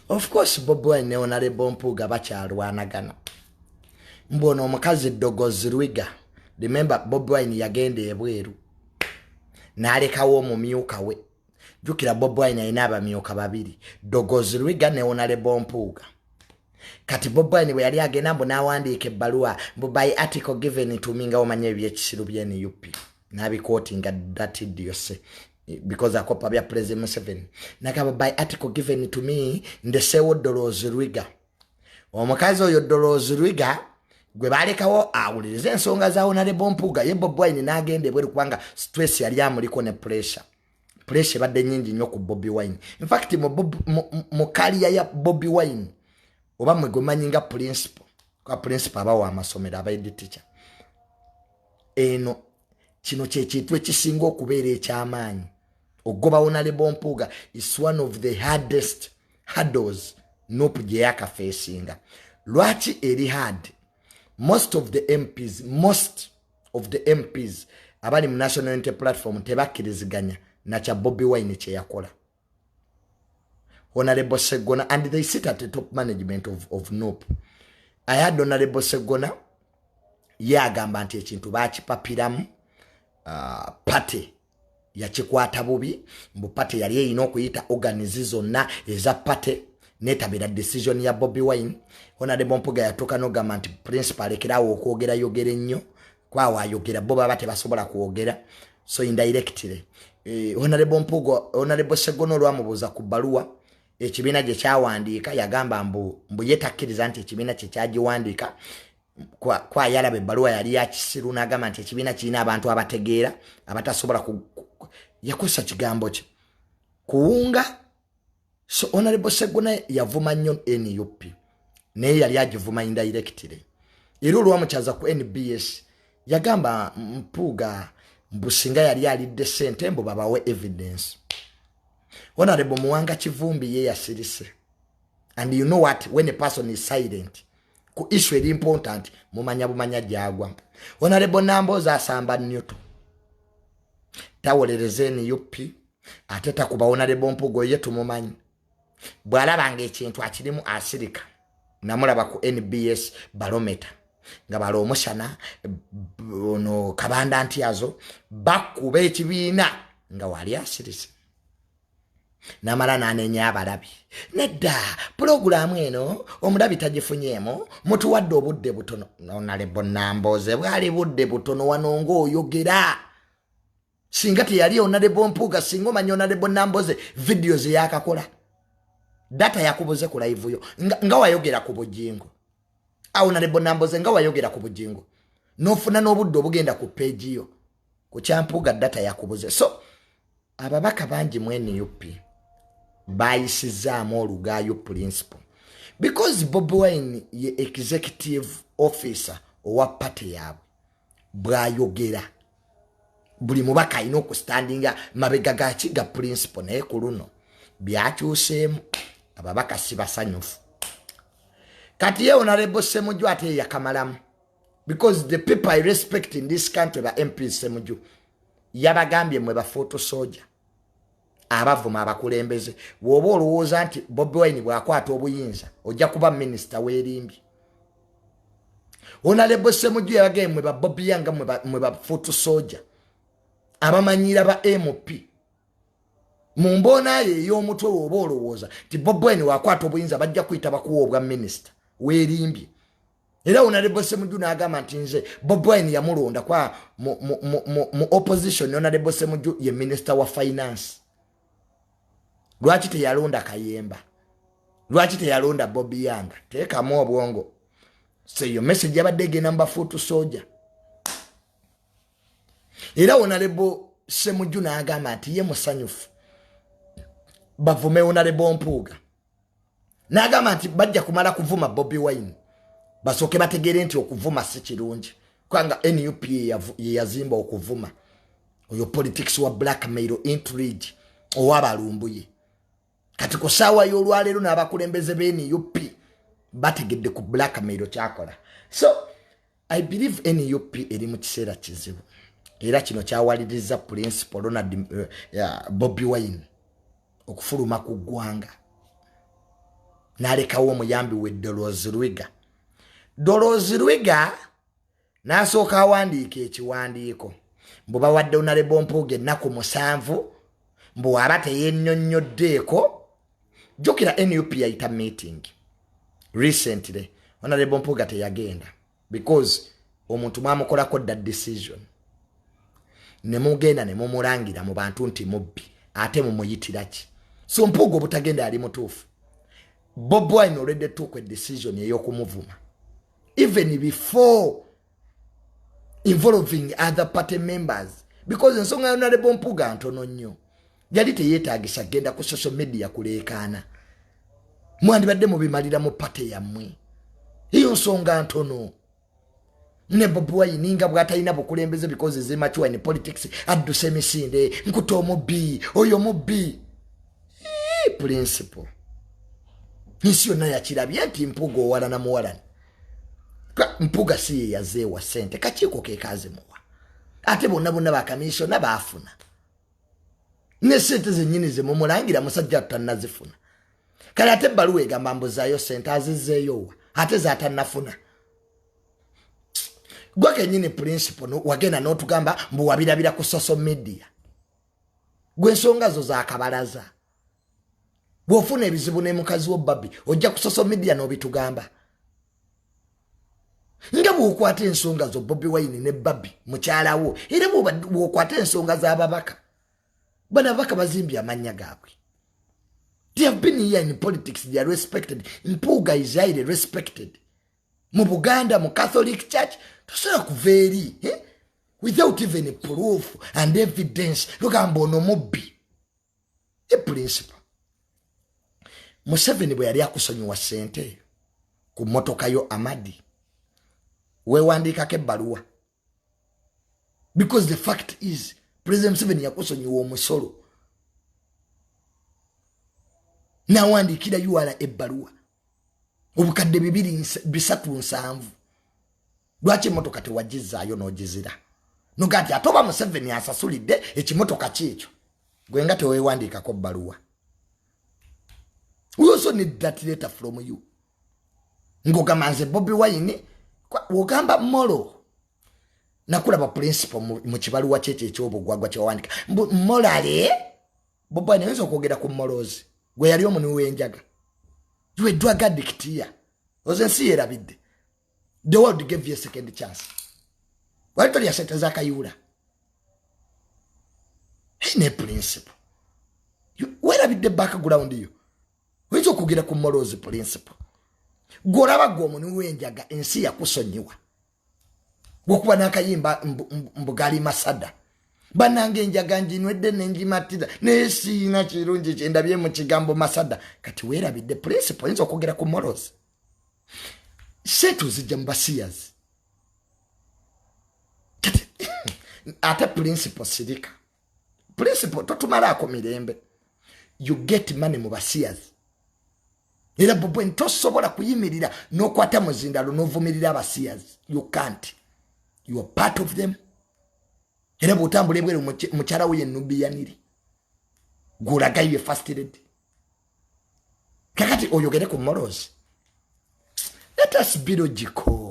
Of course Bobi Wine ne Honorable Mpuuga bakyalwanagana. Mbono omukazi Dogozi Lwiga. Remember Bobi Wine yagende ebweru. Nalekawo omumyuka we. Jukira Bobi Wine alina abamyuka babiri. Dogozi Lwiga ne Honorable Mpuuga. Kati Bobi Wine bwe yali agenda mbu n'awandiika ebbaluwa mbu by article given to me nga omanye ebyekisiru bya NUP. Nabikotinga that idiose. Because I copy a President Museveni. Nakaba by article given to me ndesewo Dogozi Lwiga. Omukazi oyo Dogozi Lwiga gwe balekawo awulirize ensonga za Honorable Mpuuga ye Bobi Wine n'agenda ebweru kubanga stress yali amuliko ne pressure. Pressure badde nyingi nnyo ku Bobi Wine. In fact mu kaliya ya Bobi Wine oba mwe gomanyinga principal. Kwa principal abawa amasomero abaidi teacher. Eno kino kyekitwe kisinga okubeera ekyamaanyi. Ogoba Honorable Mpuuga is one of the hardest hurdles NUP gye yakafeesinga. Lwaki eri hard? Most of the MPs abali mu National Unity Platform tebakkiriziganya na kya Bobi Wine kye yakola. Honorable Segona, and they sit at the top management of NUP. I had Honorable Segona yagamba nti ekintu bakipapiramu party yakikwata bubi mbu party yali eyina okuyita organize zonna eza party netabira decision ya Bobi Wine. Honorable Mpuuga yatuuka n'ogamba nti principal ekirawo okwogera yogere nnyo kwawo ayogera bo baba tebasobola kwogera so indirectly Honorable Mpuuga Honorable Segona olwamubuuza ku bbaluwa ekibiina gye kyawandiika yagamba mbu yetakkiriza nti ekibiina kye kyagiwandiika kwa yalabe bbaluwa yali yakisiru n'agamba nti ekibiina kirina abantu abategeera abatasobola yakosa kigambo kye kuwunga. So Honorable Segona yavuma nnyo NUP naye yali agivuma indirectly. Era olwamukyaza ku NBS yagamba Mpuuga mbu singa yali alidde ssente mbu babawe evidence. Honorable Muwanga Kivumbi ye yasirise. And you know what, when a person is silent ku issue eri important mumanya bumanya gyagwa. Honorable Namboza asamba Newton tawolereze NUP ateta kuba Honorable Mpuuga ye tumumanyi bwalabanga ekintu akirimu asirika namulaba ku NBS barometer nga balo omushana ono kabanda ntiazo bakuba ekibiina nga wali asirise namala nanenya abalabi nedda programu eno omulabi tagifunyemo mutuwadde obudde butono. Honorable Namboze bwali budde butono wanongo oyogera singa teyali Honorable Mpuuga singa omanyi Honorable Namboze videos yakakola data yakubuze ku live yo nga wayogera ku bujingo Honorable Namboze nga wayogera ku bujingo nofuna n'obudde obugenda ku page yo ku Mpuuga data yakubuze. So ababaka bangi mu NUP bayisizaamu olugaayo principle because Bobi Wine ye executive officer owa party yaabwe bwayogera buli mubaka alina okustandinga mabega ga kiga principle naye ku luno byakyuseemu ababaka si basanyufu. Kati ye Honorable Ssemujju ate yakamalamu because the people I respect in this country ba MP Ssemujju yabagambye mwe ba photo soldier abavuma abakulembeze woba olowooza nti Bobi Wine bwakwata obuyinza ojja kuba minister w'erimbi. Honorable Ssemujju yabagambye mwe ba Bobi Yanga mwe ba photo soldier abamanyira ba MP mu mbona ye y'omutwe woba olowooza nti Bobi Wine wakwata obuyinza bajja kuyita bakuwa obwa minister w'erimbi. Era Honorable Ssemujju n'agamba nti nze Bobi Wine yamulonda kwa mu opposition. Honorable Ssemujju ye minister wa finance. Lwaki teyalonda Kayemba? Lwaki teyalonda Bobi Yanga? Teekamu obwongo. So yo message yabadde egenda mba photo soldier. Era Honorable Ssemujju n'agamba nti ye musanyufu bavume Honorable Mpuuga. N'agamba nti bajja kumala kuvuma Bobi Wine basooke bategere nti okuvuma si kirungi kwanga NUP ye yazimba okuvuma oyo politics wa blackmail intrigue owabalumbuye. Kati ko sawa y'olwaleero n'abakulembeze be NUP bategedde ku blackmail kyakola. So I believe NUP eri mu kiseera kizibu era kino kyawaliriza principal Bobi Wine okufuluma ku ggwanga. n'alekawo omuyambi we Dolores Lwiga. Dolores Lwiga n'asooka awandiika ekiwandiiko mbu bawadde Honorable Mpuuga ennaku 7 mbu aba teyennyonnyoddeeko. Jjukira NUP yayita meeting recently, Honorable Mpuuga teyagenda because omuntu mwamukolako that decision. Ne mugenda ne mumulangira mu bantu nti mubbi ate mumuyitira ki. So Mpuuga obutagenda ali mutuufu. Bob Wine already took a decision eyokumuvuma even before involving other party members, because ensonga ya Honorable Mpuuga ntono nnyo. Yali teyeetaagisa genda ku social media kuleekaana. Mwandibadde mubimalira mu party yammwe. Hiyo nsonga ntono. Ne Bob Wine nga bw'atalina bukulembeze because is immature in politics adduse emisinde nkuta omubbi oyo mubbi. Principle. Nsi yonna yakirabye nti Mpuuga owalana muwalana. Mpuuga si ye yazeewa ssente, kakiiko ke kaazimuwa. Ate bonna bakamishona baafuna. Ne ssente zennyini ze mumulangira musajja tannazifuna. Kale ate ebbaluwa egamba mbuzaayo ssente azizzeeyowa ate z'atannafuna. Gwe kennyini principle wagenda n'otugamba mbu wabirabira ku social media. Gwe ensonga zo zaakabalaza. Bw'ofuna ebizibu ne mukazi wo Babbi ojja ku social media n'obitugamba. Nga bw'okwata ensonga zo Bobi Wine ne Babbi mukyalawo era bw'okwata ensonga z'ababaka. Bano ababaka bazimbye amannya gaabwe. They have been here in politics, they are respected. Mpuuga is highly respected. Mu Buganda, mu Catholic Church, tosobola kuva eri without even proof and evidence. Lugamba ono mubbi. A principle. Museveni bwe yali akusonyiwa ssente ku mmotoka yo Amadi, weewandiikako ebbaluwa. Because the fact is, President Museveni yakusonyiwa omusolo. N'awandiikira UR ebbaluwa. Obukadde 237. Lwaki emmotoka tewagizaayo n'ogizira? Nogati atoba Museveni asasulidde ekimotoka kyekyo. Gwe nga teweewandiikako ebbaluwa. We also need that letter from you. Ngogamba nze Bobi Wine wogamba molo. Nakulaba principle mu kibaluwa kyekyo eky'obugwagwa ky'owandika. Morale Bobi Wine ayinza okwogera ku molozi. Gwe yali omuni w'enjaga. You a drug addict here. Ozensi yerabidde. The world gave you a second chance. Wali toli yasente zakayula. Hine principle. Werabidde background yo. Oyinza okwogera ku molozi principle. Gw'olaba gwe omuni w'enjaga ensi yakusonyiwa. Gwokuba n'akayimba mbugali masada. Banange enjaga njinwedde nenjimatira nesiina kirungi kyendabye mu kigambo masada. Kati weerabidde principle oyinza okwogera ku molozi. Setu zijja mu basiyazi. Kati ate principle sirika. Principle totumalaako mirembe. You get money mu basiyazi. Era Bobo ntosobola kuyimirira n'okwata muzindalo n'ovumirira abasiyazi. You can't. You are part of them. Era bw'otambula ebweru mukyala we NUP yaniri. Gw'olagayo first lady. Kakati oyogere ku molozi. Let us be logical.